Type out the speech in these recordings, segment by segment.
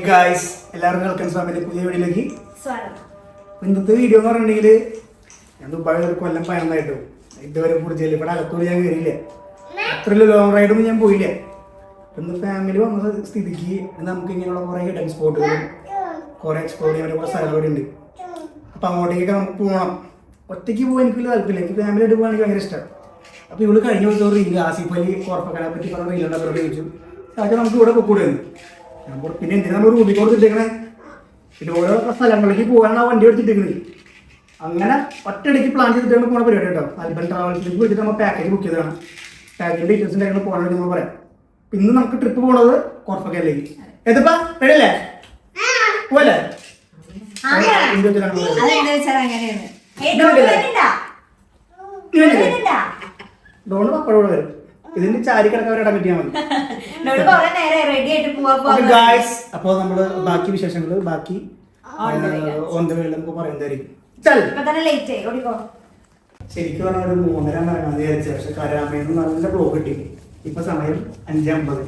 Guys എല്ലാവർക്കും welcome family പുതിയ വീഡിയോയിലേക്ക് സ്വാഗതം. ഇന്നത്തെ വീഡിയോ എന്ന് പറഞ്ഞിട്ടുണ്ടെങ്കിൽ ഞാൻ ദുബായിൽ ഒരു കൊല്ലം പയന്നായിട്ടു ഇതുവരെ കുറിച്ചില്ല. ഇവിടെ അകത്തോട് ഞാൻ കയറിയില്ല, അത്രയും ലോങ് റൈഡൊന്നും ഞാൻ പോയില്ല. ഇന്ന് ഫാമിലി വന്ന സ്ഥിതിക്ക് നമുക്ക് ഇങ്ങനെയുള്ള കുറേ ഹിഡൻ സ്പോട്ടുകളും കുറേ എക്സ്പ്ലോർ ചെയ്യാൻ കുറേ സ്ഥലങ്ങളൂടെ ഉണ്ട്. അപ്പം അങ്ങോട്ടേക്കൊക്കെ നമുക്ക് പോകണം. ഒറ്റയ്ക്ക് പോകാൻ എനിക്ക് താല്പര്യമില്ല, എനിക്ക് ഫാമിലി ആയിട്ട് പോകാൻ എനിക്ക് ഭയങ്കര ഇഷ്ടമാണ്. അപ്പോൾ ഇവള് കഴിഞ്ഞ ദിവസം റീൽ ആസിഫ് അലി കോർപ്പക്കാരെ പറ്റി പറഞ്ഞ റീലുണ്ടാക്കി ചോദിച്ചു, അതൊക്കെ നമുക്ക് ഇവിടെ പൊക്കൂടുന്നു. പിന്നെ എന്തിനാ നമ്മൾ റൂബി കൊടുത്തിട്ടേക്കണേ, ഇതുപോലെ സ്ഥലങ്ങളിലേക്ക് പോകാനാണ് വണ്ടി എടുത്തിട്ടേക്കുന്നത്. അങ്ങനെ ഒറ്റയടിക്ക് പ്ലാൻ ചെയ്തിട്ടാണ് പോണ പരിപാടി കേട്ടോ. അൽബൻ ട്രാവൽസിലേക്ക് വിളിച്ചിട്ട് നമ്മൾ പാക്കേജ് ബുക്ക് ചെയ്തതാണ്. പാക്കേജിൻ്റെ ഡീറ്റെയിൽസിൻ്റെ കാര്യങ്ങൾ പോകാൻ വേണ്ടി നമ്മൾ പറയാം. ഇന്ന് നമുക്ക് ട്രിപ്പ് പോണത് കോർപ്പക്കയിലേക്ക്. എതിപ്പാ റെഡിയല്ലേ? പോവല്ലേ? ഡോണ് പപ്പടോടെ വരും. ഇതിന്റെ ചാരി കിടക്കവരിടാൻ പറ്റിയാൽ മതി. അപ്പോൾ നമ്മള് ബാക്കി വിശേഷങ്ങള് ബാക്കി ഓൺ ദ വേയിൽ നമുക്ക് പറയുന്നതായിരിക്കും. ശരിക്കും പറഞ്ഞാൽ ഒരു 3:30 ഇറങ്ങാൻ വിചാരിച്ച, പക്ഷെ കരാമേന്ന് നല്ല ബ്ലോക്ക് കിട്ടി. ഇപ്പൊ സമയം 5:50.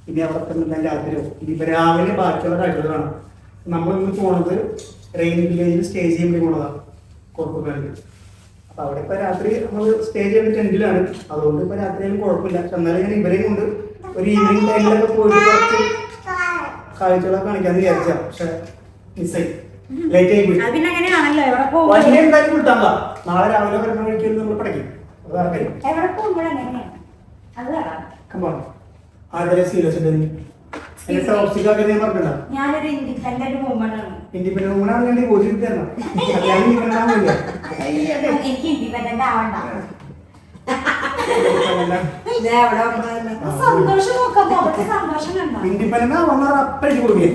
ഇനി അവിടെ തന്നെ രാത്രിയോ ഇനിയിപ്പോ രാവിലെ ബാക്കിയുള്ള കാഴ്ചകളാണ്. നമ്മൾ ഇന്ന് പോണത് റെയിൻ വില്ലേജിൽ സ്റ്റേ ചെയ്യാൻ വേണ്ടി പോണതാണ് കോർപ്പക്കാരിൽ. അപ്പൊ അവിടെ ഇപ്പൊ രാത്രി നമ്മൾ സ്റ്റേ ചെയ്യുന്ന ടെന്റിലാണ്. അതുകൊണ്ട് ഇപ്പൊ രാത്രിയാലും കുഴപ്പമില്ല. എന്നാലും ഞാൻ ഇവരെയും കൊണ്ട് ഒരു ഈവനിങ് ടൈമിലൊക്കെ പോയിട്ട് കുറച്ച് കാഴ്ചകളൊക്കെ കാണിക്കാന്ന് വിചാരിച്ച, പക്ഷെ മിസ്സായി, ലേറ്റ് ആയി പോയി. വണ്ടി എന്തായാലും വിട്ടാ നാളെ രാവിലെ വരുന്ന വഴിക്ക് നമ്മൾ പഠിക്കും. ആരുടെ സീരിയസ് ഞാനൊരു ഇൻഡിപെൻഡന്റ് വുമണാണ്. ഇൻഡിപെൻഡന്റ് വുമണാണ് ഞാൻ ഡിവോഴ്സ് തരണം. എനിക്ക് ഇൻഡിപെൻഡന്റ് ആവണ്ട. സന്തോഷം നോക്കാം, സന്തോഷം കണ്ടോ. ഇൻഡിപെൻഡന്റ് ആവുന്ന അപ്പഴേക്ക് കൊടുക്കുക.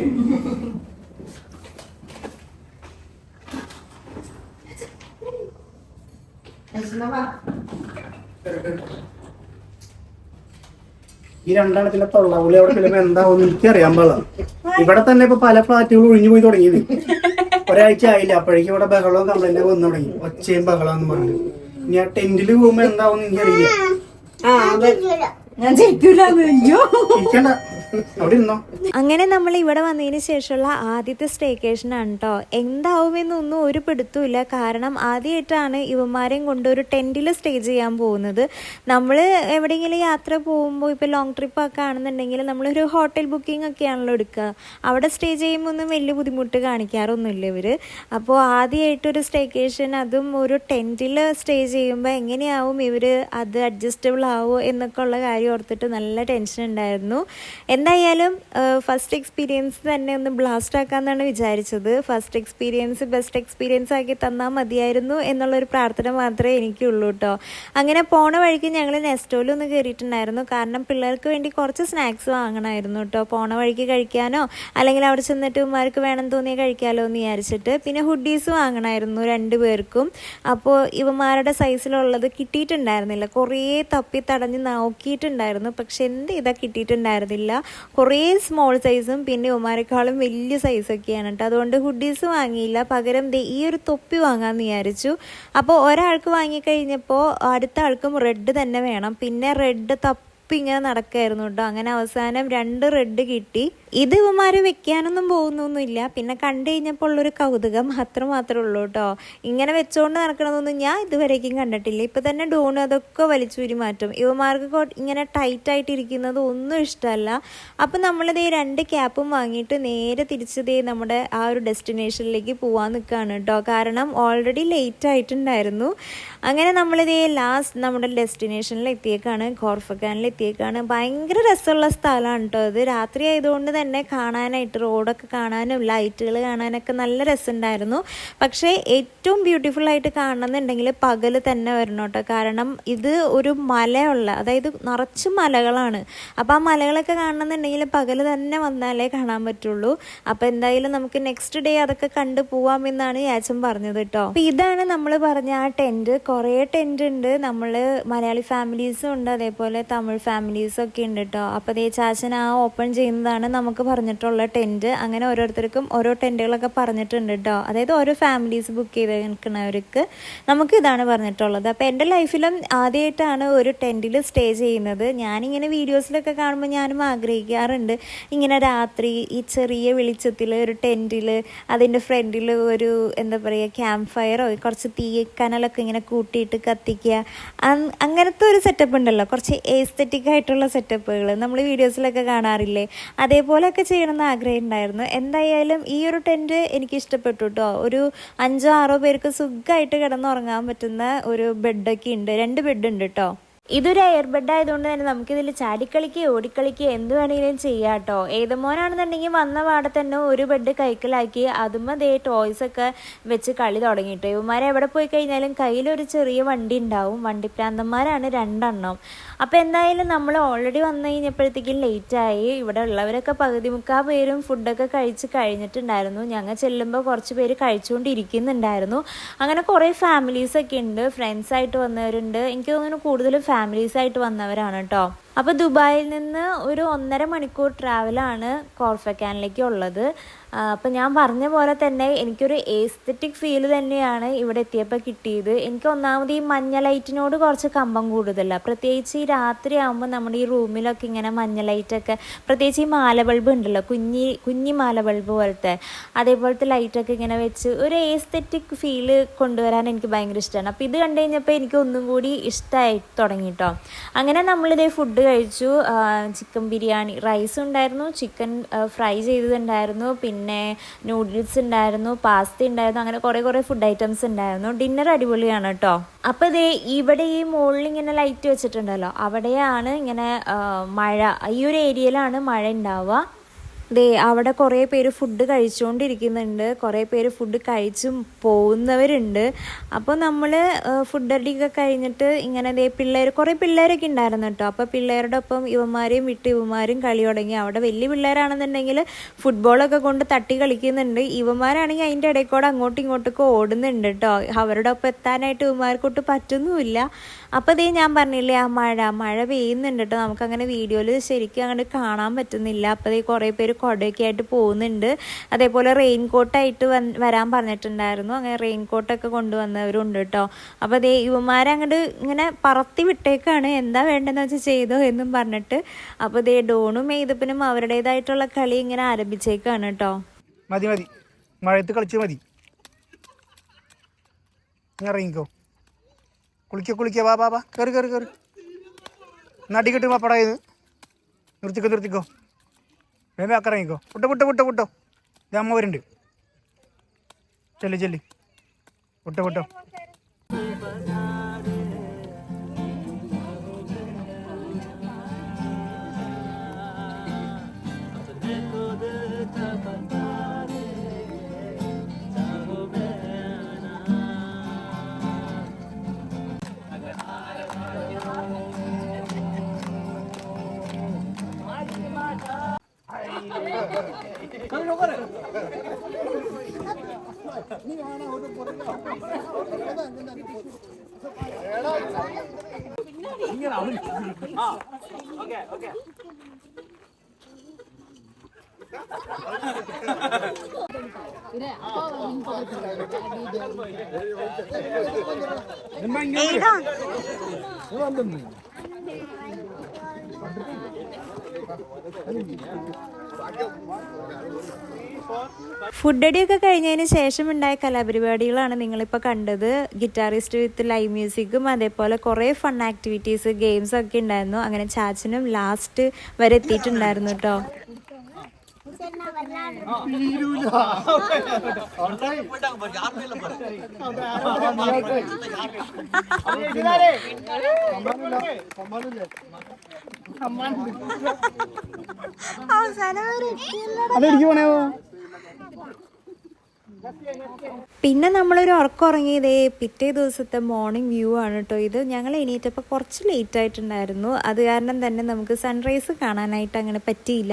ഈ രണ്ടെണ്ണത്തിന്റെ തൊള്ളാവൂലി അവിടെ ചിലപ്പോ എന്താവും എനിക്കറിയാൻ പാടില്ല. ഇവിടെ തന്നെ ഇപ്പൊ പല ഫ്ലാറ്റുകളും ഒഴിഞ്ഞു പോയി തുടങ്ങിയത്. ഒരാഴ്ച ആയില്ല, അപ്പോഴേക്കും ഇവിടെ ബഹളവും കംപ്ലൈന്റ് വന്നു തുടങ്ങി. ഒച്ചയും ബഹളം എന്ന് പറഞ്ഞു. ഇനി ആ ടെന്റിൽ പോകുമ്പോ എന്താവും എനിക്കറിയില്ല. അങ്ങനെ നമ്മൾ ഇവിടെ വന്നതിന് ശേഷമുള്ള ആദ്യത്തെ സ്റ്റേക്കേഷനാണ് കേട്ടോ. എന്താവുമെന്നൊന്നും ഒരു പിടുത്തമില്ല. കാരണം ആദ്യമായിട്ടാണ് ഇവന്മാരെയും കൊണ്ട് ഒരു ടെൻറ്റിൽ സ്റ്റേ ചെയ്യാൻ പോകുന്നത്. നമ്മൾ എവിടെയെങ്കിലും യാത്ര പോകുമ്പോൾ ഇപ്പോൾ ലോങ് ട്രിപ്പൊക്കെ ആണെന്നുണ്ടെങ്കിൽ നമ്മളൊരു ഹോട്ടൽ ബുക്കിംഗ് ഒക്കെയാണല്ലോ എടുക്കുക. അവിടെ സ്റ്റേ ചെയ്യുമ്പോൾ ഒന്നും വലിയ ബുദ്ധിമുട്ട് കാണിക്കാറൊന്നുമില്ല ഇവർ. അപ്പോൾ ആദ്യമായിട്ടൊരു സ്റ്റേക്കേഷൻ, അതും ഒരു ടെൻറ്റിൽ സ്റ്റേ ചെയ്യുമ്പോൾ എങ്ങനെയാവും ഇവർ അത് അഡ്ജസ്റ്റബിൾ ആവുമോ എന്നൊക്കെ ഉള്ള കാര്യം ഓർത്തിട്ട് നല്ല ടെൻഷൻ ഉണ്ടായിരുന്നു. എന്തായാലും ഫസ്റ്റ് എക്സ്പീരിയൻസ് തന്നെ ഒന്ന് ബ്ലാസ്റ്റ് ആക്കാമെന്നാണ് വിചാരിച്ചത്. ഫസ്റ്റ് എക്സ്പീരിയൻസ് ബെസ്റ്റ് എക്സ്പീരിയൻസ് ആക്കി തന്നാൽ മതിയായിരുന്നു എന്നുള്ളൊരു പ്രാർത്ഥന മാത്രമേ എനിക്കുള്ളൂ കേട്ടോ. അങ്ങനെ പോണ വഴിക്ക് ഞങ്ങൾ നെസ്റ്റോയിലൊന്ന് കയറിയിട്ടുണ്ടായിരുന്നു. കാരണം പിള്ളേർക്ക് വേണ്ടി കുറച്ച് സ്നാക്സ് വാങ്ങണമായിരുന്നു കേട്ടോ. പോണ വഴിക്ക് കഴിക്കാനോ അല്ലെങ്കിൽ അവിടെ ചെന്നിട്ട് ഇവന്മാർക്ക് വേണം തോന്നിയാൽ കഴിക്കാമല്ലോ എന്ന് വിചാരിച്ചിട്ട്. പിന്നെ ഹുഡീസ് വാങ്ങണമായിരുന്നു 2 പേർക്കും. അപ്പോൾ ഇവന്മാരുടെ സൈസിലുള്ളത് കിട്ടിയിട്ടുണ്ടായിരുന്നില്ല. കുറേ തപ്പി തടഞ്ഞ് നോക്കിയിട്ടുണ്ടായിരുന്നു, പക്ഷെ എന്ത് ചെയ്താൽ കിട്ടിയിട്ടുണ്ടായിരുന്നില്ല. കുറേ സ്മോൾ സൈസും പിന്നെ ഉമാരെക്കാളും വലിയ സൈസൊക്കെയാണ് കേട്ടോ. അതുകൊണ്ട് ഹുഡീസ് വാങ്ങിയില്ല. പകരം ഈ ഒരു തൊപ്പി വാങ്ങാമെന്ന് വിചാരിച്ചു. അപ്പോൾ ഒരാൾക്ക് വാങ്ങിക്കഴിഞ്ഞപ്പോൾ അടുത്ത ആൾക്കും റെഡ് തന്നെ വേണം. പിന്നെ റെഡ് ഇങ്ങനെ നടക്കായിരുന്നു കേട്ടോ. അങ്ങനെ അവസാനം 2 റെഡ് കിട്ടി. ഇത് ഇവന്മാർ വെക്കാനൊന്നും പോകുന്നൊന്നുമില്ല. പിന്നെ കണ്ടു കഴിഞ്ഞപ്പോൾ ഉള്ളൊരു കൗതുകം അത്ര മാത്രമേ ഉള്ളൂ കേട്ടോ. ഇങ്ങനെ വെച്ചോണ്ട് നടക്കണമെന്നൊന്നും ഞാൻ ഇതുവരേക്കും കണ്ടിട്ടില്ല. ഇപ്പം തന്നെ ഡോണ് അതൊക്കെ വലിച്ചൂരി മാറ്റും. ഇവന്മാർക്ക് ഇങ്ങനെ ടൈറ്റായിട്ട് ഇരിക്കുന്നത് ഒന്നും ഇഷ്ടമല്ല. അപ്പം നമ്മളിതേ 2 ക്യാപ്പും വാങ്ങിയിട്ട് നേരെ തിരിച്ചതേ നമ്മുടെ ആ ഒരു ഡെസ്റ്റിനേഷനിലേക്ക് പോകാൻ നിൽക്കുകയാണ് കേട്ടോ. കാരണം ഓൾറെഡി ലേറ്റ് ആയിട്ടുണ്ടായിരുന്നു. അങ്ങനെ നമ്മളിതേ ലാസ്റ്റ് നമ്മുടെ ഡെസ്റ്റിനേഷനിൽ എത്തിയേക്കാണ്, കോർഫക്കാനിൽ എത്തിയേക്കാണ്. ഭയങ്കര രസമുള്ള സ്ഥലമാണ് കേട്ടോ. ഇത് രാത്രി ആയതുകൊണ്ട് തന്നെ കാണാനായിട്ട് റോഡൊക്കെ കാണാനും ലൈറ്റുകൾ കാണാനൊക്കെ നല്ല രസമുണ്ടായിരുന്നു. പക്ഷേ ഏറ്റവും ബ്യൂട്ടിഫുൾ ആയിട്ട് കാണണമെന്നുണ്ടെങ്കിൽ പകൽ തന്നെ വരണം കേട്ടോ. കാരണം ഇത് ഒരു മലയുള്ള, അതായത് നിറച്ച് മലകളാണ്. അപ്പോൾ ആ മലകളൊക്കെ കാണണമെന്നുണ്ടെങ്കിൽ പകൽ തന്നെ വന്നാലേ കാണാൻ പറ്റുള്ളൂ. അപ്പോൾ എന്തായാലും നമുക്ക് നെക്സ്റ്റ് ഡേ അതൊക്കെ കണ്ടു പോവാമെന്നാണ് യാച്ചൻ പറഞ്ഞത് കേട്ടോ. അപ്പോൾ ഇതാണ് നമ്മൾ പറഞ്ഞ ആ ടെൻറ്റ്. കുറേ ടെൻറ്റ് ഉണ്ട്. നമ്മൾ മലയാളി ഫാമിലീസും ഉണ്ട്, അതേപോലെ തമിഴ് ഫാമിലീസൊക്കെ ഉണ്ട് കേട്ടോ. അപ്പോൾ ദേ ചാച്ചൻ ആ ഓപ്പൺ ചെയ്യുന്നതാണ് നമുക്ക് പറഞ്ഞിട്ടുള്ള ടെൻറ്റ്. അങ്ങനെ ഓരോരുത്തർക്കും ഓരോ ടെൻറ്റുകളൊക്കെ പറഞ്ഞിട്ടുണ്ട് കേട്ടോ. അതായത് ഓരോ ഫാമിലീസ് ബുക്ക് ചെയ്ത് നിൽക്കുന്നവർക്ക് നമുക്ക് ഇതാണ് പറഞ്ഞിട്ടുള്ളത്. അപ്പോൾ എൻ്റെ ലൈഫിലും ആദ്യമായിട്ടാണ് ഒരു ടെൻറ്റിൽ സ്റ്റേ ചെയ്യുന്നത്. ഞാനിങ്ങനെ വീഡിയോസിലൊക്കെ കാണുമ്പോൾ ഞാനും ആഗ്രഹിക്കാറുണ്ട് ഇങ്ങനെ രാത്രി ഈ ചെറിയ വെളിച്ചത്തിൽ ഒരു ടെൻറ്റിൽ അതിൻ്റെ ഫ്രണ്ടിൽ ഒരു എന്താ പറയുക ക്യാമ്പ് ഫയറോ കുറച്ച് തീ കനലൊക്കെ ഇങ്ങനെ കൂട്ടിയിട്ട് കത്തിക്കുക, അങ്ങനത്തെ ഒരു സെറ്റപ്പ് ഉണ്ടല്ലോ, കുറച്ച് എസ്തെറ്റിക് ആയിട്ടുള്ള സെറ്റപ്പുകൾ നമ്മൾ വീഡിയോസിലൊക്കെ കാണാറില്ലേ, അതേപോലെയൊക്കെ ചെയ്യണമെന്ന് ആഗ്രഹം ഉണ്ടായിരുന്നു. എന്തായാലും ഈ ഒരു ടെൻറ്റ് എനിക്ക് ഇഷ്ടപ്പെട്ടു കേട്ടോ. ഒരു 5-6 പേർക്ക് സുഖമായിട്ട് കിടന്നുറങ്ങാൻ പറ്റുന്ന ഒരു ബെഡൊക്കെ ഉണ്ട്, 2 ബെഡ് ഉണ്ട് കേട്ടോ. ഇതൊരു എയർ ബെഡ് ആയതുകൊണ്ട് തന്നെ നമുക്കിതിൽ ചാടിക്കളിക്കുകയോ ഓടിക്കളിക്കുകയോ എന്ത് വേണമെങ്കിലും ചെയ്യാം കേട്ടോ. ഏതുമോനാണെന്നുണ്ടെങ്കിൽ വന്ന പാടെ തന്നെ ഒരു ബെഡ് കൈക്കലാക്കി അതുമ്പോൾ ദേ ടോയ്സൊക്കെ വെച്ച് കളി തുടങ്ങിയിട്ട്. ഇവന്മാരെ എവിടെ പോയി കഴിഞ്ഞാലും കയ്യിലൊരു ചെറിയ വണ്ടി ഉണ്ടാവും. വണ്ടിപ്രാന്തന്മാരാണ് 2 എണ്ണം. അപ്പോൾ എന്തായാലും നമ്മൾ ഓൾറെഡി വന്നു കഴിഞ്ഞപ്പോഴത്തേക്കും ലേറ്റായി. ഇവിടെ ഉള്ളവരൊക്കെ പകുതി മുക്കാൽ പേരും ഫുഡൊക്കെ കഴിച്ച് കഴിഞ്ഞിട്ടുണ്ടായിരുന്നു. ഞങ്ങൾ ചെല്ലുമ്പോൾ കുറച്ച് പേര് കഴിച്ചുകൊണ്ടിരിക്കുന്നുണ്ടായിരുന്നു. അങ്ങനെ കുറേ ഫാമിലീസൊക്കെ ഉണ്ട്, ഫ്രണ്ട്സായിട്ട് വന്നവരുണ്ട്. എനിക്ക് തോന്നുന്നു കൂടുതലും ഫാമിലീസായിട്ട് വന്നവരാണ് കേട്ടോ. അപ്പോൾ ദുബായിൽ നിന്ന് ഒരു 1.5 മണിക്കൂർ ട്രാവലാണ് കോർഫക്കാനിലേക്ക് ഉള്ളത്. അപ്പോൾ ഞാൻ പറഞ്ഞ പോലെ തന്നെ എനിക്കൊരു എസ്തെറ്റിക് ഫീൽ തന്നെയാണ് ഇവിടെ എത്തിയപ്പോൾ കിട്ടിയത്. എനിക്ക് ഒന്നാമത് ഈ മഞ്ഞ ലൈറ്റിനോട് കുറച്ച് കമ്പം കൂടുതലാണ്. പ്രത്യേകിച്ച് ഈ രാത്രി ആകുമ്പോൾ നമ്മുടെ ഈ റൂമിലൊക്കെ ഇങ്ങനെ മഞ്ഞ ലൈറ്റൊക്കെ, പ്രത്യേകിച്ച് ഈ മാല ബൾബ് ഉണ്ടല്ലോ, കുഞ്ഞി മാല ബൾബ് പോലത്തെ, അതേപോലത്തെ ലൈറ്റൊക്കെ ഇങ്ങനെ വെച്ച് ഒരു എസ്തെറ്റിക് ഫീല് കൊണ്ടുവരാൻ എനിക്ക് ഭയങ്കര ഇഷ്ടമാണ്. അപ്പോൾ ഇത് കണ്ടു കഴിഞ്ഞപ്പോൾ എനിക്ക് ഒന്നും കൂടി ഇഷ്ടമായി തുടങ്ങി കേട്ടോ. അങ്ങനെ നമ്മളിതേ ഫുഡ് കഴിച്ചു. ചിക്കൻ ബിരിയാണി, റൈസ് ഉണ്ടായിരുന്നു, ചിക്കൻ ഫ്രൈ ചെയ്തതുണ്ടായിരുന്നു, പിന്നെ നൂഡിൽസ് ഉണ്ടായിരുന്നു, പാസ്ത ഉണ്ടായിരുന്നു, അങ്ങനെ കുറേ ഫുഡ് ഐറ്റംസ് ഉണ്ടായിരുന്നു. ഡിന്നർ അടിപൊളിയാണ് കേട്ടോ. അപ്പോൾ ഇതേ ഇവിടെ ഈ മുകളിൽ ഇങ്ങനെ ലൈറ്റ് വെച്ചിട്ടുണ്ടല്ലോ, അവിടെയാണ് ഇങ്ങനെ മഴ, ഈ ഒരു ഏരിയയിലാണ് മഴ ഉണ്ടാവുക. ദേ അവിടെ കുറേ പേര് ഫുഡ് കഴിച്ചുകൊണ്ടിരിക്കുന്നുണ്ട്, കുറേ പേര് ഫുഡ് കഴിച്ചും പോകുന്നവരുണ്ട്. അപ്പോൾ നമ്മൾ ഫുഡ് അടിയൊക്കെ കഴിഞ്ഞിട്ട് ഇങ്ങനെ ദേ കുറേ പിള്ളേരൊക്കെ ഉണ്ടായിരുന്നു കേട്ടോ. അപ്പോൾ പിള്ളേരുടെ ഒപ്പം ഇവന്മാരെയും വിട്ട് ഇവന്മാരും കളി തുടങ്ങി. അവിടെ വലിയ പിള്ളേരാണെന്നുണ്ടെങ്കിൽ ഫുട്ബോളൊക്കെ കൊണ്ട് തട്ടി കളിക്കുന്നുണ്ട്. ഇവന്മാരാണെങ്കിൽ അതിൻ്റെ ഇടയിൽ കൂടെ അങ്ങോട്ടും ഇങ്ങോട്ടൊക്കെ ഓടുന്നുണ്ട് കേട്ടോ. അവരുടെ ഒപ്പം എത്താനായിട്ട് ഇവന്മാർക്കൊട്ട് പറ്റുന്നുമില്ല. അപ്പോൾ ദേ ഞാൻ പറഞ്ഞില്ലേ ആ മഴ പെയ്യുന്നുണ്ട് കേട്ടോ. നമുക്കങ്ങനെ വീഡിയോയിൽ ശരിക്കും അങ്ങനെ കാണാൻ പറ്റുന്നില്ല. അപ്പോൾ ദേ കുറേ പേര് കുടയൊക്കെ ആയിട്ട് പോകുന്നുണ്ട്. അതേപോലെ റെയിൻ കോട്ടായിട്ട് വരാൻ പറഞ്ഞിട്ടുണ്ടായിരുന്നു. അങ്ങനെ റെയിൻ കോട്ടൊക്കെ കൊണ്ടുവന്നവരുണ്ട് കേട്ടോ. അപ്പോൾ ദേ ഇവന്മാരങ്ങോട്ട് ഇങ്ങനെ പറത്തി വിട്ടേക്കാണ്, എന്താ വേണ്ടതെന്ന് വെച്ചാൽ ചെയ്തോ എന്നും പറഞ്ഞിട്ട്. അപ്പോൾ ദേ ഡോണും മെയ്തപ്പനും അവരുടേതായിട്ടുള്ള കളി ഇങ്ങനെ ആരംഭിച്ചേക്കാണ് കേട്ടോ. മതി മഴയത്ത് കളിച്ച് മതി, ഇറങ്ങിക്കോ, കുളിക്കോ, വാ കയറി നടി കിട്ടും പപ്പട ഇത്, നിർത്തിക്കോ, വേഗം ഇറങ്ങിക്കോ, വിട്ടോ ഇത് അമ്മ വരുന്നുണ്ട്, ചെല്ലി വിട്ടോ. ഫുഡ് അടിയൊക്കെ കഴിഞ്ഞതിന് ശേഷം ഉണ്ടായ കലാപരിപാടികളാണ് നിങ്ങളിപ്പോൾ കണ്ടത്. ഗിറ്റാറിസ്റ്റ് വിത്ത് ലൈവ് മ്യൂസിക്കും അതേപോലെ കുറേ ഫൺ ആക്ടിവിറ്റീസ്, ഗെയിംസ് ഒക്കെ ഉണ്ടായിരുന്നു. അങ്ങനെ ചാച്ചനും ലാസ്റ്റ് വരെ എത്തിയിട്ടുണ്ടായിരുന്നു കേട്ടോ. അതെനിക്ക് പോണേ പിന്നെ നമ്മളൊരു ഉറക്കം ഉറങ്ങിയതേ പിറ്റേ ദിവസത്തെ മോർണിംഗ് വ്യൂ ആണ് കേട്ടോ ഇത്. ഞങ്ങൾ എണീറ്റപ്പോൾ കുറച്ച് ലേറ്റ് ആയിട്ടുണ്ടായിരുന്നു, അത് കാരണം തന്നെ നമുക്ക് സൺറൈസ് കാണാനായിട്ട് അങ്ങനെ പറ്റിയില്ല.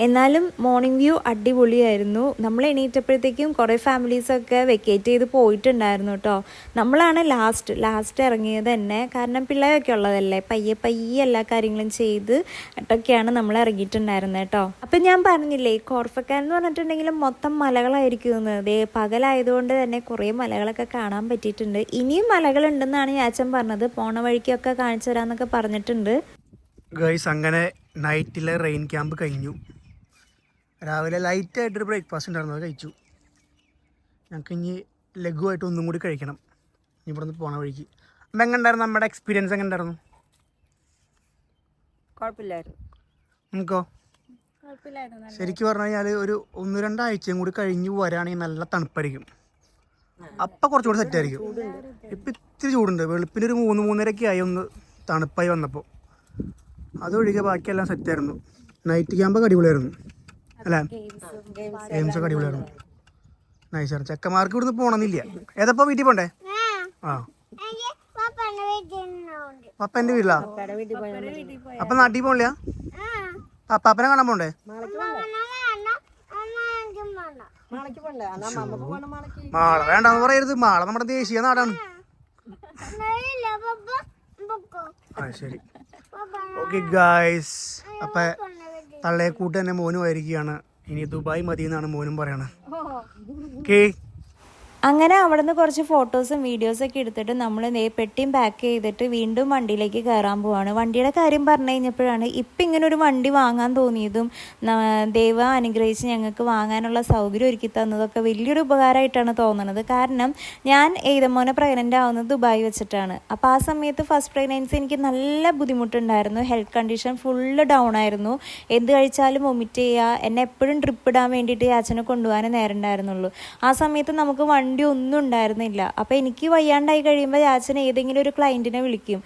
എന്നാലും മോർണിംഗ് വ്യൂ അടിപൊളിയായിരുന്നു. നമ്മൾ എണീറ്റപ്പോഴത്തേക്കും കുറേ ഫാമിലീസൊക്കെ വെക്കേറ്റ് ചെയ്ത് പോയിട്ടുണ്ടായിരുന്നു കേട്ടോ. നമ്മളാണ് ലാസ്റ്റ് ഇറങ്ങിയത് തന്നെ, കാരണം പിള്ളേരൊക്കെ ഉള്ളതല്ലേ, പയ്യെ എല്ലാ കാര്യങ്ങളും ചെയ്ത് ഒക്കെയാണ് നമ്മൾ ഇറങ്ങിയിട്ടുണ്ടായിരുന്നത് കേട്ടോ. അപ്പം ഞാൻ പറഞ്ഞില്ലേ, കോർഫക്കാൻ എന്ന് പറഞ്ഞിട്ടുണ്ടെങ്കിൽ മൊത്തം മലകളായിരിക്കും. പകലായതുകൊണ്ട് തന്നെ കുറേ മലകളൊക്കെ കാണാൻ പറ്റിയിട്ടുണ്ട്. ഇനിയും മലകളുണ്ടെന്നാണ് യാച്ചൻ പറഞ്ഞത്, പോണ വഴിക്കൊക്കെ കാണിച്ചു തരാമെന്നൊക്കെ പറഞ്ഞിട്ടുണ്ട്. ഗൈസ്, അങ്ങനെ നൈറ്റിലെ റെയിൻ ക്യാമ്പ് കഴിഞ്ഞു. രാവിലെ ലൈറ്റായിട്ടൊരു ബ്രേക്ക്ഫാസ്റ്റ് ഉണ്ടായിരുന്നു, അത് കഴിച്ചു. ഞങ്ങൾക്ക് ഇനി ലഘുവായിട്ട് ഒന്നും കൂടി കഴിക്കണം ഇവിടെ നിന്ന് പോണ വഴിക്ക്. അപ്പം എങ്ങനെ ഉണ്ടായിരുന്നു നമ്മുടെ എക്സ്പീരിയൻസ്? എങ്ങനെ ഉണ്ടായിരുന്നു? കുഴപ്പമില്ലായിരുന്നു. നമുക്കോ? ശരിക്കും പറഞ്ഞു കഴിഞ്ഞാൽ ഒരു 1-2 ആഴ്ചയും കൂടി കഴിഞ്ഞ് വരാണെങ്കിൽ നല്ല തണുപ്പായിരിക്കും. അപ്പം കുറച്ചുകൂടി സെറ്റായിരിക്കും. ഇപ്പം ഇത്തിരി ചൂടുണ്ട്. വെളുപ്പിന് ഒരു 3-3:30 ആയി ഒന്ന് തണുപ്പായി വന്നപ്പോൾ. അതൊഴികെ ബാക്കിയെല്ലാം സെറ്റായിരുന്നു. നൈറ്റ് ക്യാമ്പൊക്കെ അടിപൊളിയായിരുന്നു അല്ലേ? ഗെയിംസൊക്കെ അടിപൊളിയായിരുന്നു. നൈസായിരുന്നു. ചെക്കന്മാർക്ക് ഇവിടുന്ന് പോകണമെന്നില്ല. ഏതപ്പോൾ വീട്ടിൽ പോണ്ടേ? പപ്പൻ്റെ വീട്ടിലാ? അപ്പം നാട്ടിൽ പോണില്ല? പപ്പാപ്പനെ കാണാൻ പോണ്ടേ? മാള വേണ്ടെന്ന് പറയരുത്, മാള നമ്മുടെ ദേശീയ നാടാണ്. ശരി, ഓക്കെ ഗായ്സ്. അപ്പം തള്ളയെക്കൂട്ട് തന്നെ മോനും ആയിരിക്കുകയാണ്. ഇനി ദുബായ് മതി എന്നാണ് മോനും പറയണത്. ഓക്കെ, അങ്ങനെ അവിടെ നിന്ന് കുറച്ച് ഫോട്ടോസും വീഡിയോസൊക്കെ എടുത്തിട്ട് നമ്മൾ പെട്ടിയും പാക്ക് ചെയ്തിട്ട് വീണ്ടും വണ്ടിയിലേക്ക് കയറാൻ പോവാണ്. വണ്ടിയുടെ കാര്യം പറഞ്ഞു കഴിഞ്ഞപ്പോഴാണ് ഇപ്പം ഇങ്ങനെ ഒരു വണ്ടി വാങ്ങാൻ തോന്നിയതും ദൈവ അനുഗ്രഹിച്ച് ഞങ്ങൾക്ക് വാങ്ങാനുള്ള സൗകര്യം ഒരുക്കി തന്നതൊക്കെ വലിയൊരു ഉപകാരമായിട്ടാണ് തോന്നുന്നത്. കാരണം ഞാൻ ഏതമോനെ പ്രഗ്നൻ്റ് ആവുന്നത് ദുബായ് വെച്ചിട്ടാണ്. അപ്പോൾ ആ സമയത്ത് ഫസ്റ്റ് പ്രഗ്നൻസി എനിക്ക് നല്ല ബുദ്ധിമുട്ടുണ്ടായിരുന്നു. ഹെൽത്ത് കണ്ടീഷൻ ഫുള്ള് ഡൗൺ ആയിരുന്നു. എന്ത് കഴിച്ചാലും വൊമിറ്റ് ചെയ്യുക, എന്നെ എപ്പോഴും ട്രിപ്പ് ഇടാൻ വേണ്ടിയിട്ട് അച്ഛനെ കൊണ്ടുപോകാനേ നേരം ഉണ്ടായിരുന്നുള്ളൂ. ആ സമയത്ത് നമുക്ക് വണ്ടി ഒന്നും ഉണ്ടായിരുന്നില്ല. അപ്പോൾ എനിക്ക് വയ്യാണ്ടായി കഴിയുമ്പോൾ ചാച്ചൻ ഏതെങ്കിലും ഒരു ക്ലയൻറ്റിനെ വിളിക്കും.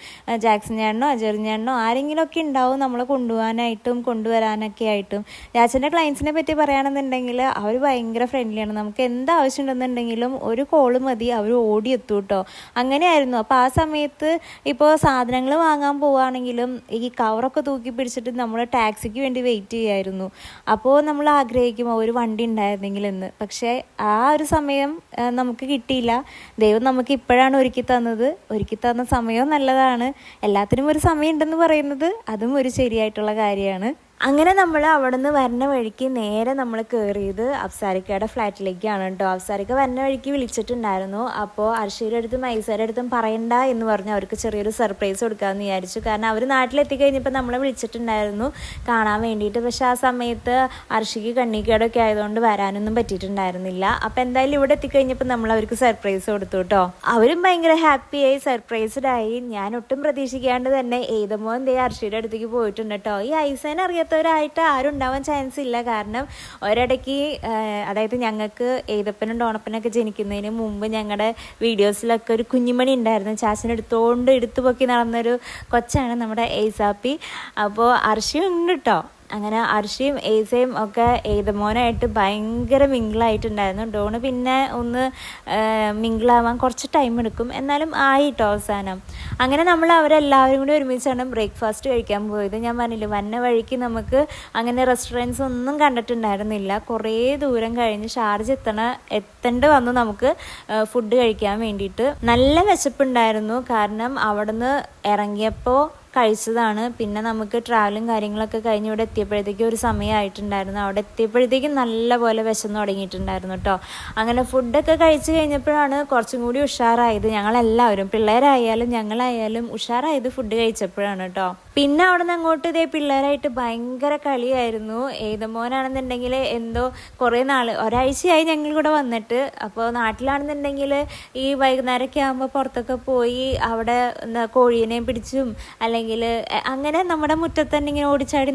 ജാക്സൺ ചേട്ടനോ അജറിൻ ചേട്ടനോ ആരെങ്കിലുമൊക്കെ ഉണ്ടാവും നമ്മളെ കൊണ്ടുപോകാനായിട്ടും കൊണ്ടുവരാനൊക്കെ ആയിട്ടും. ചാച്ചൻ്റെ ക്ലയൻസിനെ പറ്റി പറയുകയാണെന്നുണ്ടെങ്കിൽ അവർ ഭയങ്കര ഫ്രണ്ട്ലിയാണ്. നമുക്ക് എന്താവശ്യം ഉണ്ടെന്നുണ്ടെങ്കിലും ഒരു കോള് മതി, അവർ ഓടിയെത്തും കേട്ടോ. അങ്ങനെയായിരുന്നു. അപ്പോൾ ആ സമയത്ത് ഇപ്പോൾ സാധനങ്ങൾ വാങ്ങാൻ പോവുകയാണെങ്കിലും ഈ കവറൊക്കെ തൂക്കി പിടിച്ചിട്ട് നമ്മൾ ടാക്സിക്ക് വേണ്ടി വെയിറ്റ് ചെയ്യായിരുന്നു. അപ്പോൾ നമ്മൾ ആഗ്രഹിക്കും ഒരു വണ്ടി ഉണ്ടായിരുന്നെങ്കിൽ എന്ന്. പക്ഷേ ആ ഒരു സമയം നമുക്ക് കിട്ടിയില്ല. ദൈവം നമുക്ക് ഇപ്പോഴാണ് ഒരുക്കി തന്ന സമയവും നല്ലതാണ്. എല്ലാത്തിനും ഒരു സമയം ഉണ്ടെന്ന് പറയുന്നത് അതും ഒരു ശരിയായിട്ടുള്ള കാര്യമാണ്. അങ്ങനെ നമ്മൾ അവിടെ നിന്ന് വരുന്ന വഴിക്ക് നേരെ നമ്മൾ കയറിയത് അഫ്സാരിക്കയുടെ ഫ്ലാറ്റിലേക്കാണ് കേട്ടോ. അഫ്സാരിക്ക വരുന്ന വഴിക്ക് വിളിച്ചിട്ടുണ്ടായിരുന്നു. അപ്പോൾ അർഷയുടെ അടുത്തും ഐസയുടെ അടുത്തും പറയണ്ട എന്ന് പറഞ്ഞ് അവർക്ക് ചെറിയൊരു സർപ്രൈസ് കൊടുക്കാമെന്ന് വിചാരിച്ചു. കാരണം അവർ നാട്ടിലെത്തിക്കഴിഞ്ഞപ്പോൾ നമ്മളെ വിളിച്ചിട്ടുണ്ടായിരുന്നു കാണാൻ വേണ്ടിയിട്ട്. പക്ഷേ ആ സമയത്ത് അർഷിക്ക് കണ്ണിക്കേടൊക്കെ ആയതുകൊണ്ട് വരാനൊന്നും പറ്റിയിട്ടുണ്ടായിരുന്നില്ല. അപ്പോൾ എന്തായാലും ഇവിടെ എത്തിക്കഴിഞ്ഞപ്പോൾ നമ്മൾ അവർക്ക് സർപ്രൈസ് കൊടുത്തു കേട്ടോ. അവരും ഭയങ്കര ഹാപ്പിയായി, സർപ്രൈസ്ഡായി. ഞാൻ ഒട്ടും പ്രതീക്ഷിക്കാണ്ട് തന്നെ ഏതമോ എന്തേ അർഷിയുടെ അടുത്തേക്ക് പോയിട്ടുണ്ട് കേട്ടോ. ഈ ഐസേനെ അറിയാത്തവരായിട്ട് ആരും ഉണ്ടാവാൻ ചാൻസ് ഇല്ല. കാരണം ഒരിടയ്ക്ക് അതായത് ഞങ്ങൾക്ക് ഏതപ്പനും ഡോണപ്പനൊക്കെ ജനിക്കുന്നതിന് മുമ്പ് ഞങ്ങളുടെ വീഡിയോസിലൊക്കെ ഒരു കുഞ്ഞുമണി ഉണ്ടായിരുന്നു. ചാച്ചനെടുത്തോണ്ട് എടുത്തു പൊക്കി നടന്നൊരു കൊച്ചാണ് നമ്മുടെ ഏസാപ്പി. അപ്പോൾ അർഷിയും ഉണ്ട് കേട്ടോ. അങ്ങനെ അർഷിയും ഏസയും ഒക്കെ ഏതമോനായിട്ട് ഭയങ്കര മിങ്കിളായിട്ടുണ്ടായിരുന്നു. ഡോണ് പിന്നെ ഒന്ന് മിങ്കിളാവാൻ കുറച്ച് ടൈം എടുക്കും, എന്നാലും ആയിട്ടോ അവസാനം. അങ്ങനെ നമ്മൾ അവരെല്ലാവരും കൂടി ഒരുമിച്ചാണ് ബ്രേക്ക്ഫാസ്റ്റ് കഴിക്കാൻ പോയത്. ഞാൻ പറഞ്ഞില്ല, വന്ന വഴിക്ക് നമുക്ക് അങ്ങനെ റെസ്റ്റോറൻറ്റ്സ് ഒന്നും കണ്ടിട്ടുണ്ടായിരുന്നില്ല. കുറേ ദൂരം കഴിഞ്ഞ് ഷാർജ എത്തേണ്ടി വന്നു നമുക്ക് ഫുഡ് കഴിക്കാൻ വേണ്ടിയിട്ട്. നല്ല വിശപ്പുണ്ടായിരുന്നു. കാരണം അവിടുന്ന് ഇറങ്ങിയപ്പോൾ കഴിച്ചതാണ്. പിന്നെ നമുക്ക് ട്രാവലും കാര്യങ്ങളൊക്കെ കഴിഞ്ഞ് ഇവിടെ എത്തിയപ്പോഴത്തേക്കും ഒരു സമയമായിട്ടുണ്ടായിരുന്നു. അവിടെ എത്തിയപ്പോഴത്തേക്കും നല്ല പോലെ വിശന്ന് തുടങ്ങിയിട്ടുണ്ടായിരുന്നു കേട്ടോ. അങ്ങനെ ഫുഡൊക്കെ കഴിച്ച് കഴിഞ്ഞപ്പോഴാണ് കുറച്ചും കൂടി ഉഷാറായത്. ഞങ്ങളെല്ലാവരും, പിള്ളേരായാലും ഞങ്ങളായാലും ഉഷാറായത് ഫുഡ് കഴിച്ചപ്പോഴാണ് കേട്ടോ. പിന്നെ അവിടെ നിന്ന് അങ്ങോട്ട് ഇതേ പിള്ളേരായിട്ട് ഭയങ്കര കളിയായിരുന്നു. ഏതമോനാണെന്നുണ്ടെങ്കിൽ എന്തോ കുറേ ഒരാഴ്ചയായി ഞങ്ങൾ കൂടെ വന്നിട്ട്. അപ്പോൾ നാട്ടിലാണെന്നുണ്ടെങ്കിൽ ഈ വൈകുന്നേരമൊക്കെ ആകുമ്പോൾ പുറത്തൊക്കെ പോയി അവിടെ കോഴീനെയും പിടിച്ചും അല്ലെങ്കിൽ അങ്ങനെ നമ്മുടെ മുറ്റത്ത് തന്നെ ഇങ്ങനെ ഓടിച്ചാടി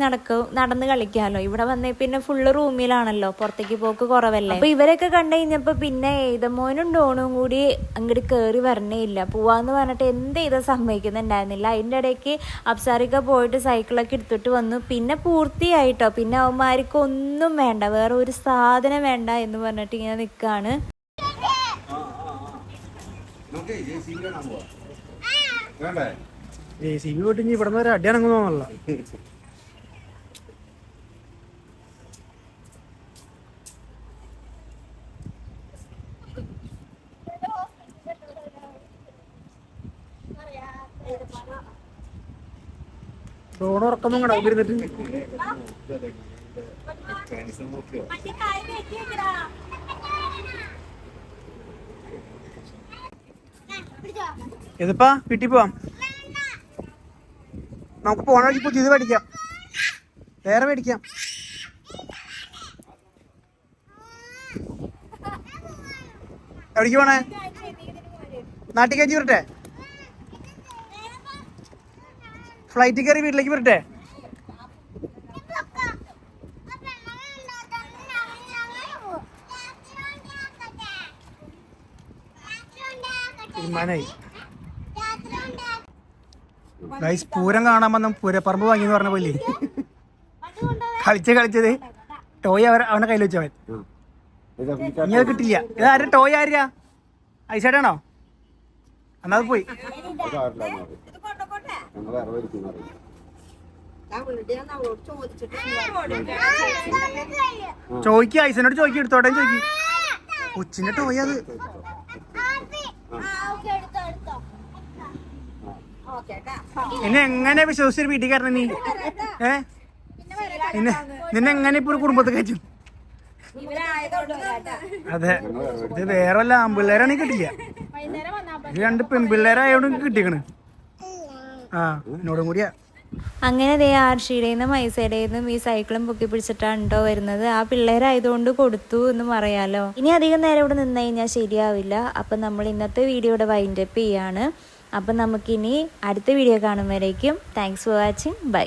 നടന്ന് കളിക്കാമല്ലോ. ഇവിടെ വന്നേ പിന്നെ ഫുള്ള് റൂമിലാണല്ലോ, പുറത്തേക്ക് പോക്ക് കുറവല്ലേ. അപ്പൊ ഇവരൊക്കെ കണ്ടു കഴിഞ്ഞപ്പോ പിന്നെ ഏതമോനും ഡോണും കൂടി അങ്ങോട്ട് കയറി വരണേ ഇല്ല. പോവാന്ന് പറഞ്ഞിട്ട് എന്ത് ചെയ്താൽ സമ്മതിക്കുന്നുണ്ടായിരുന്നില്ല. അതിൻ്റെ ഇടയ്ക്ക് അപ്സാരിക്ക പോയിട്ട് സൈക്കിളൊക്കെ എടുത്തിട്ട് വന്നു. പിന്നെ പൂർത്തിയായിട്ടോ. പിന്നെ അവന്മാർക്ക് ഒന്നും വേണ്ട, വേറെ ഒരു സാധനം വേണ്ട എന്ന് പറഞ്ഞിട്ട് ഇങ്ങനെ നിൽക്കുകയാണ്. JCB പോയിട്ട് ഇനി ഇവിടെ നിന്ന് ഒരു അടിയാണെന്ന് തോന്നല്ല. ഡോൺ ഉറക്കൊന്നും കണ്ടാ ഇരുന്നിട്ട്. ഇതിപ്പാ വീട്ടിൽ പോവാം. നമുക്ക് പോണ വഴിക്ക് പുതിയത് മേടിക്കാം, വേറെ മേടിക്കാം. എവിടേക്ക് പോണേ? നാട്ടിൽ കയറ്റി വരട്ടെ? ഫ്ലൈറ്റ് കയറി വീട്ടിലേക്ക് വരട്ടെ? തീരുമാനായി. ഗൈസ്, പൂരം കാണാൻ വന്ന പൂരപ്പറമ്പ് വാങ്ങിയെന്ന് പറഞ്ഞ പോലെ കളിച്ചത് ടോയ് അവന്റെ കയ്യിൽ വെച്ചവൻ. ഇനി അത് കിട്ടില്ല. ഇതാരെ ടോയ്? ആര്യാ? ഐസൈഡാണോ? അന്നത് പോയി. ചോദിക്ക, ഐസനോട് ചോദിക്കും, എടുത്തോട്ടെ ചോദിക്കും. കൊച്ചിന്റെ ടോയ് അത്. എന്നെ എങ്ങനെ വിശ്വസിച്ചൊരു വീട്ടിൽ കയറണ നീ? നിന്നെ എങ്ങനെ ഇപ്പൊ ഒരു കുടുംബത്തിൽ കയറ്റും? അതെ, ഇത് വേറെ വല്ല ആൺപിള്ളേരാണെങ്കിൽ കിട്ടില്ല. ഇത് 2 പെൺപിള്ളേരായോണ്ട് കിട്ടിക്കണ്. ആ, എന്നോടും കൂടിയാ. അങ്ങനെ ദേ ആർഷിയുടെയും മൈസയുടെയും ഈ സൈക്കിളും പൊക്കി പിടിച്ചിട്ടാണ് കേട്ടോ വരുന്നത്. ആ പിള്ളേരായതുകൊണ്ട് കൊടുത്തു എന്ന് പറയാലോ. ഇനി അധികം നേരം ഇവിടെ നിന്ന് കഴിഞ്ഞാൽ ശരിയാവില്ല. അപ്പം നമ്മൾ ഇന്നത്തെ വീഡിയോയുടെ വൈൻഡപ്പ് ചെയ്യാണ്. അപ്പം നമുക്കിനി അടുത്ത വീഡിയോ കാണുമ്പോഴേക്കും താങ്ക്സ് ഫോർ വാച്ചിങ്. ബൈ.